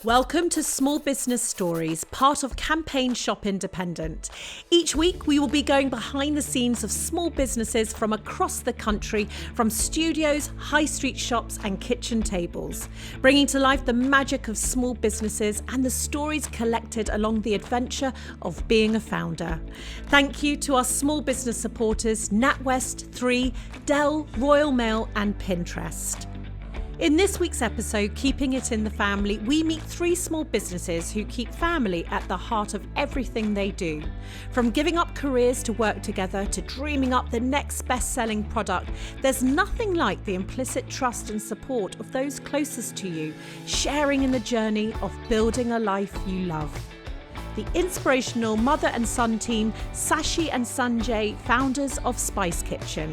Welcome to Small Business Stories, part of Campaign Shop Independent. Each week we will be going behind the scenes of small businesses from across the country, from studios, high street shops and kitchen tables, bringing to life the magic of small businesses and the stories collected along the adventure of being a founder. Thank you to our small business supporters NatWest, 3, Dell, Royal Mail and Pinterest. In this week's episode, Keeping It in the Family, we meet 3 small businesses who keep family at the heart of everything they do. From giving up careers to work together to dreaming up the next best-selling product, there's nothing like the implicit trust and support of those closest to you, sharing in the journey of building a life you love. The inspirational mother and son team, Sashi and Sanjay, founders of Spice Kitchen.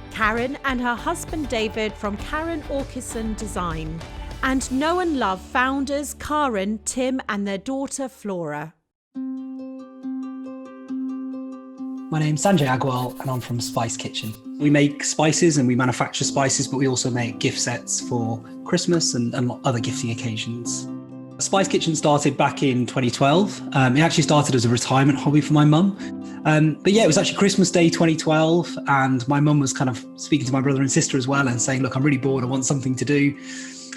Karen and her husband David from karanakistandesign, and know and love founders Karen, Tim and their daughter Flora. My name's Sanjay Agwal and I'm from Spice Kitchen. We make spices and we manufacture spices, but we also make gift sets for Christmas and other gifting occasions. Spice Kitchen started back in 2012. It actually started as a retirement hobby for my mum. But yeah, it was actually Christmas Day 2012, and my mum was kind of speaking to my brother and sister as well and saying, look, I'm really bored, I want something to do.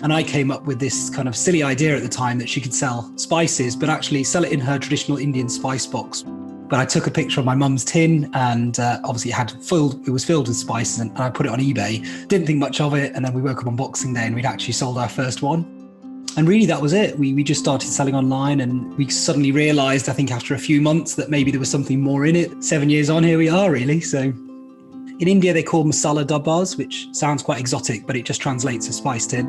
And I came up with this kind of silly idea at the time that she could sell spices, but actually sell it in her traditional Indian spice box. But I took a picture of my mum's tin and obviously it was filled with spices, and I put it on eBay. Didn't think much of it, and then we woke up on Boxing Day and we'd actually sold our first one. And really that was it. We just started selling online, and we suddenly realized, I think after a few months, that maybe there was something more in it. 7 years on, here we are really. So in India, they call masala dabbas, which sounds quite exotic, but it just translates as spice tin.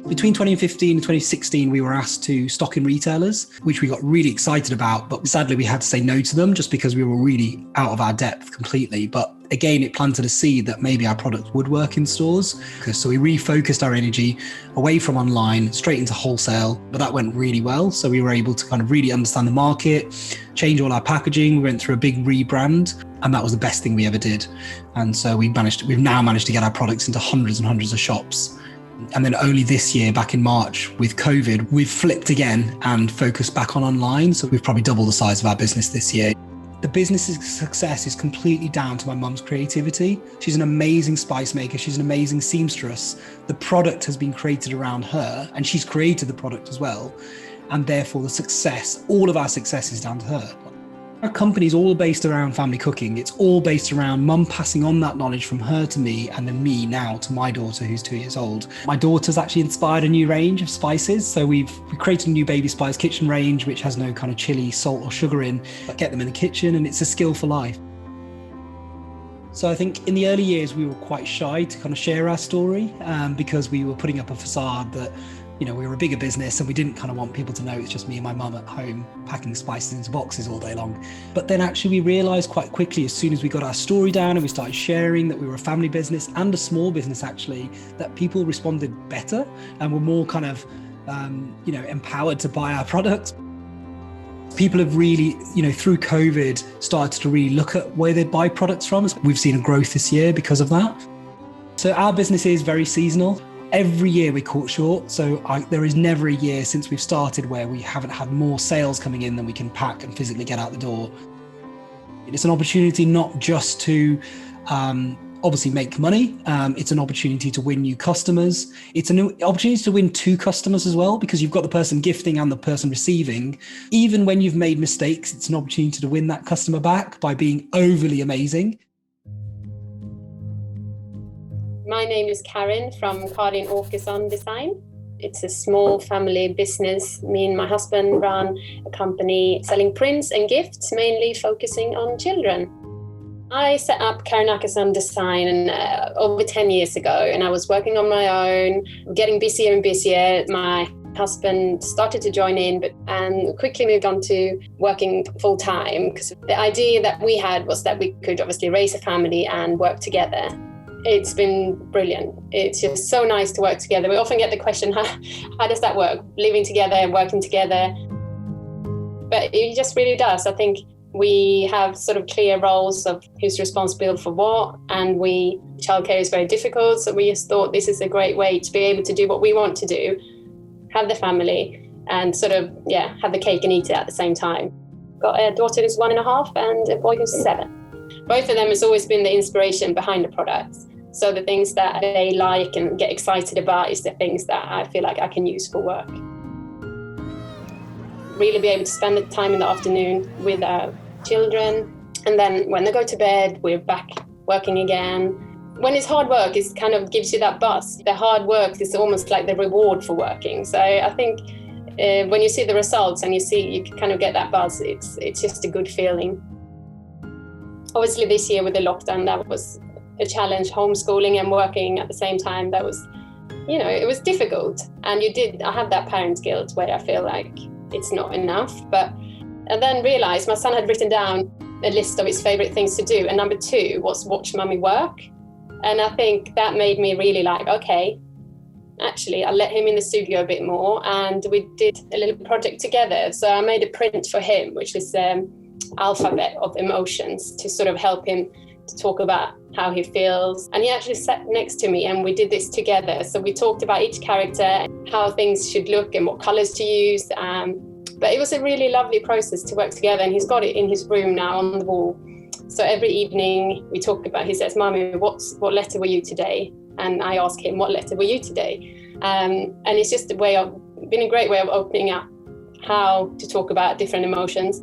Between 2015 and 2016, we were asked to stock in retailers, which we got really excited about, but sadly we had to say no to them just because we were really out of our depth completely. But again, it planted a seed that maybe our product would work in stores. So we refocused our energy away from online, straight into wholesale, but that went really well. So we were able to kind of really understand the market, change all our packaging. We went through a big rebrand, and that was the best thing we ever did. And so we've now managed to get our products into hundreds and hundreds of shops. And then only this year, back in March, with COVID, we've flipped again and focused back on online. So we've probably doubled the size of our business this year. The business's success is completely down to my mum's creativity. She's an amazing spice maker. She's an amazing seamstress. The product has been created around her, and she's created the product as well. And therefore the success, all of our success is down to her. Our company is all based around family cooking. It's all based around mum passing on that knowledge from her to me, and then me now to my daughter who's 2 years old. My daughter's actually inspired a new range of spices. So we created a new baby spice kitchen range, which has no kind of chili, salt or sugar in, but get them in the kitchen, and it's a skill for life. So I think in the early years, we were quite shy to kind of share our story because we were putting up a facade that, you know, we were a bigger business and we didn't kind of want people to know it's just me and my mum at home packing spices into boxes all day long. But then actually we realized quite quickly, as soon as we got our story down and we started sharing that we were a family business and a small business actually, that people responded better and were more kind of, empowered to buy our products. People have really, through COVID, started to really look at where they buy products from. We've seen a growth this year because of that. So our business is very seasonal. Every year we're caught short. So there is never a year since we've started where we haven't had more sales coming in than we can pack and physically get out the door. It's an opportunity not just to obviously make money. It's an opportunity to win new customers. It's an opportunity to win 2 customers as well, because you've got the person gifting and the person receiving. Even when you've made mistakes, it's an opportunity to win that customer back by being overly amazing. My name is Karen from karanakistandesign. It's a small family business. Me and my husband run a company selling prints and gifts, mainly focusing on children. I set up karanakistandesign over 10 years ago, and I was working on my own, getting busier and busier. My husband started to join in, and quickly moved on to working full time, because the idea that we had was that we could obviously raise a family and work together. It's been brilliant. It's just so nice to work together. We often get the question, how does that work? Living together and working together. But it just really does. I think we have sort of clear roles of who's responsible for what, and childcare is very difficult. So we just thought this is a great way to be able to do what we want to do have the family and sort of, have the cake and eat it at the same time. Got a daughter who's 1.5 and a boy who's 7. Both of them has always been the inspiration behind the products. So the things that they like and get excited about is the things that I feel like I can use for work. Really be able to spend the time in the afternoon with our children. And then when they go to bed, we're back working again. When it's hard work, it kind of gives you that buzz. The hard work is almost like the reward for working. So I think when you see the results and you kind of get that buzz, it's just a good feeling. Obviously this year with the lockdown, that was a challenge, homeschooling and working at the same time. That was, it was difficult. And I have that parent guilt where I feel like it's not enough. And then realised my son had written down a list of his favourite things to do. And number 2 was watch mummy work. And I think that made me really like, okay, actually, I let him in the studio a bit more and we did a little project together. So I made a print for him, which was alphabet of emotions to sort of help him to talk about how he feels. And he actually sat next to me and we did this together. So we talked about each character, how things should look and what colours to use. But it was a really lovely process to work together, and he's got it in his room now on the wall. So every evening we talk about, he says, Mummy, what letter were you today? And I ask him, what letter were you today? And it's just been a great way of opening up how to talk about different emotions.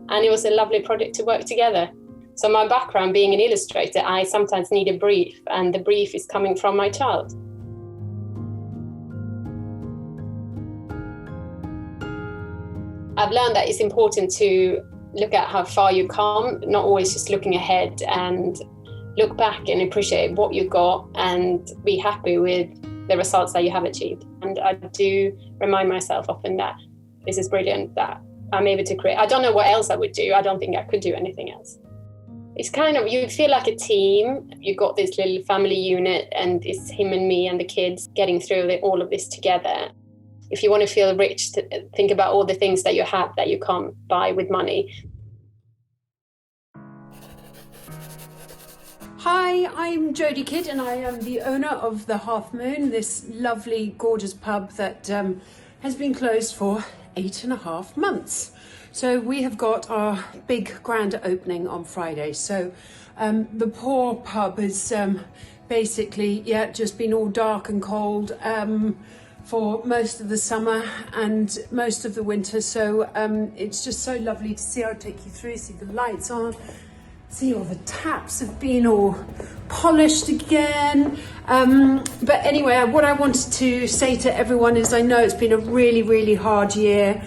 And it was a lovely project to work together. So my background being an illustrator, I sometimes need a brief, and the brief is coming from my child. I've learned that it's important to look at how far you come, not always just looking ahead, and look back and appreciate what you got and be happy with the results that you have achieved. And I do remind myself often that this is brilliant, that I'm able to create. I don't know what else I would do. I don't think I could do anything else. It's kind of, you feel like a team. You've got this little family unit and it's him and me and the kids getting through all of this together. If you want to feel rich, think about all the things that you have that you can't buy with money. Hi, I'm Jodie Kidd and I am the owner of the Half Moon, this lovely, gorgeous pub that has been closed for 8.5 months. So we have got our big grand opening on Friday. So the poor pub has basically, just been all dark and cold for most of the summer and most of the winter. So it's just so lovely to see. I'll take you through, see the lights on, see all the taps have been all polished again. But anyway, what I wanted to say to everyone is I know it's been a really, really hard year.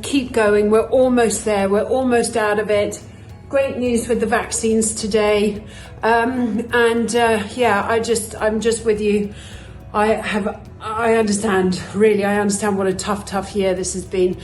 Keep going. We're almost there. We're almost out of it. Great news with the vaccines today. I'm just with you. I understand, really. I understand what a tough year this has been.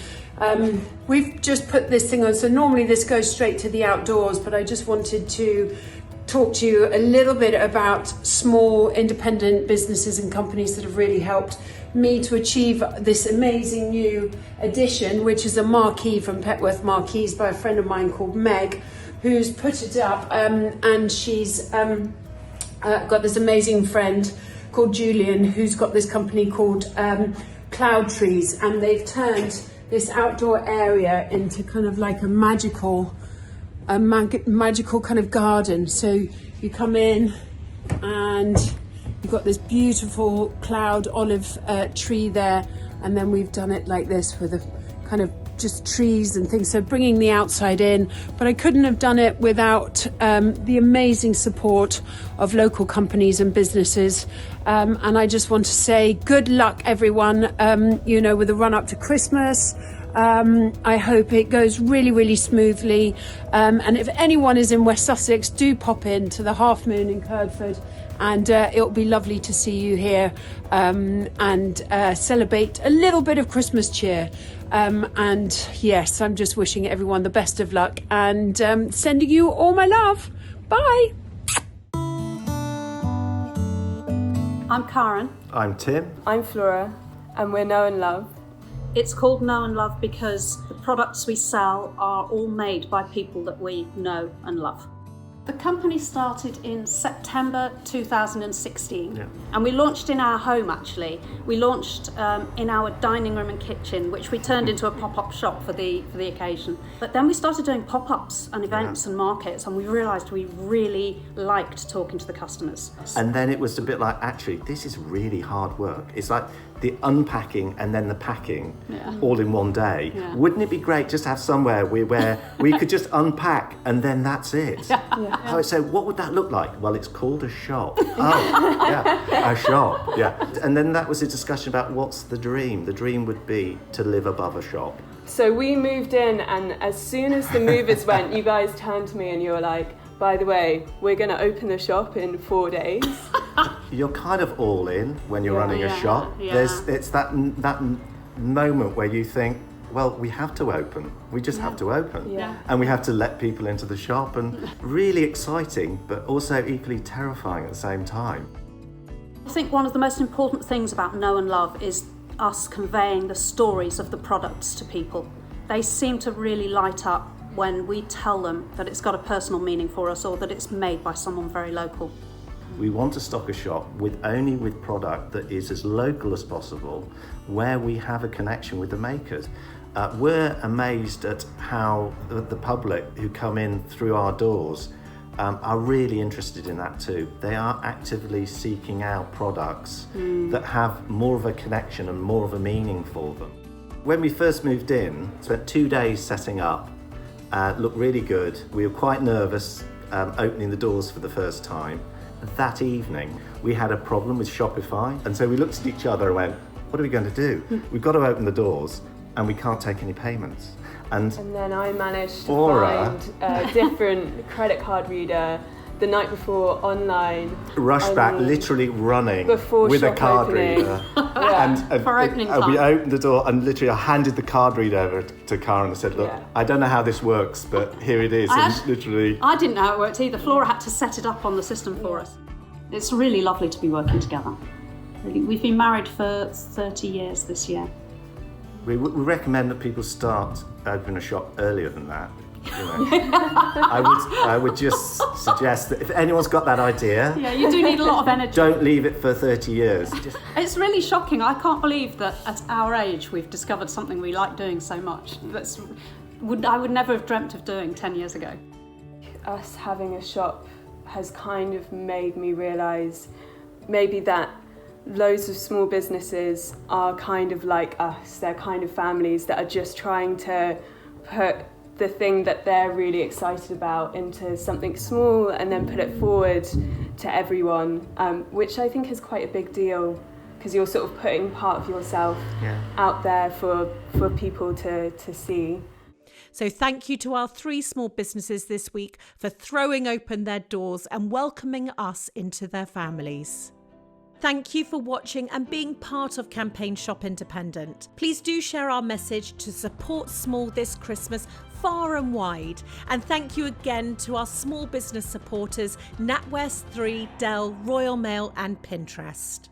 We've just put this thing on, so normally this goes straight to the outdoors, but I just wanted to talk to you a little bit about small independent businesses and companies that have really helped me to achieve this amazing new edition, which is a marquee from Petworth Marquees by a friend of mine called Meg, who's put it up, and she's got this amazing friend called Julian, who's got this company called Cloud Trees, and they've turned this outdoor area into kind of like a magical kind of garden. So you come in and you've got this beautiful cloud olive tree there, and then we've done it like this with a kind of just trees and things, so bringing the outside in. But I couldn't have done it without the amazing support of local companies and businesses, and I just want to say good luck everyone, with the run up to Christmas. I hope it goes really, really smoothly, and if anyone is in West Sussex, do pop in to the Half Moon in Curdford, and it'll be lovely to see you here, and celebrate a little bit of Christmas cheer. And yes, I'm just wishing everyone the best of luck, and sending you all my love. Bye. I'm Karen. I'm Tim. I'm Flora, and we're Know and Love. It's called Know and Love because the products we sell are all made by people that we know and love. The company started in September 2016, Yeah. and we launched in our home actually. We launched in our dining room and kitchen, which we turned into a pop-up shop for the occasion. But then we started doing pop-ups and events and markets, and we realised we really liked talking to the customers. And then it was a bit like, actually, this is really hard work. It's like the unpacking and then the packing all in one day. Yeah. Wouldn't it be great just to have somewhere where we could just unpack and then that's it? So what would that look like? Well, it's called a shop. Oh, yeah, a shop, yeah. And then that was a discussion about what's the dream. The dream would be to live above a shop. So we moved in, and as soon as the movers went, you guys turned to me and you were like, by the way, we're going to open the shop in 4 days. You're kind of all in when you're running a shop. Yeah. It's that moment where you think, well, we have to open. We just have to open. Yeah. And we have to let people into the shop, and really exciting, but also equally terrifying at the same time. I think one of the most important things about Know and Love is us conveying the stories of the products to people. They seem to really light up when we tell them that it's got a personal meaning for us, or that it's made by someone very local. We want to stock a shop only with product that is as local as possible, where we have a connection with the makers. We're amazed at how the public who come in through our doors are really interested in that too. They are actively seeking out products that have more of a connection and more of a meaning for them. When we first moved in, spent 2 days setting up, looked really good. We were quite nervous opening the doors for the first time. That evening, we had a problem with Shopify, and so we looked at each other and went, what are we going to do? We've got to open the doors, and we can't take any payments. And then I managed to Aura find a different credit card reader the night before online. rushed back, literally running Before with a shop card opening. reader. And For opening time. we opened the door, and literally I handed the card reader over to Karen and said, look, I don't know how this works, but here it is. And literally, I didn't know how it worked either. Flora had to set it up on the system for us. It's really lovely to be working together. Really, we've been married for 30 years this year. we recommend that people start opening a shop earlier than that. You know. I would just suggest that if anyone's got that idea, Yeah, you do need a lot of energy. don't leave it for 30 years. It's really shocking. I can't believe that at our age we've discovered something we like doing so much. I would never have dreamt of doing 10 years ago. Us having a shop has kind of made me realise maybe that loads of small businesses are kind of like us. They're kind of families that are just trying to put the thing that they're really excited about into something small and then put it forward to everyone, which I think is quite a big deal, because you're sort of putting part of yourself out there for people to see. So thank you to our 3 small businesses this week for throwing open their doors and welcoming us into their families. Thank you for watching and being part of Campaign Shop Independent. Please do share our message to support small this Christmas far and wide. And thank you again to our small business supporters, NatWest 3, Dell, Royal Mail and Pinterest.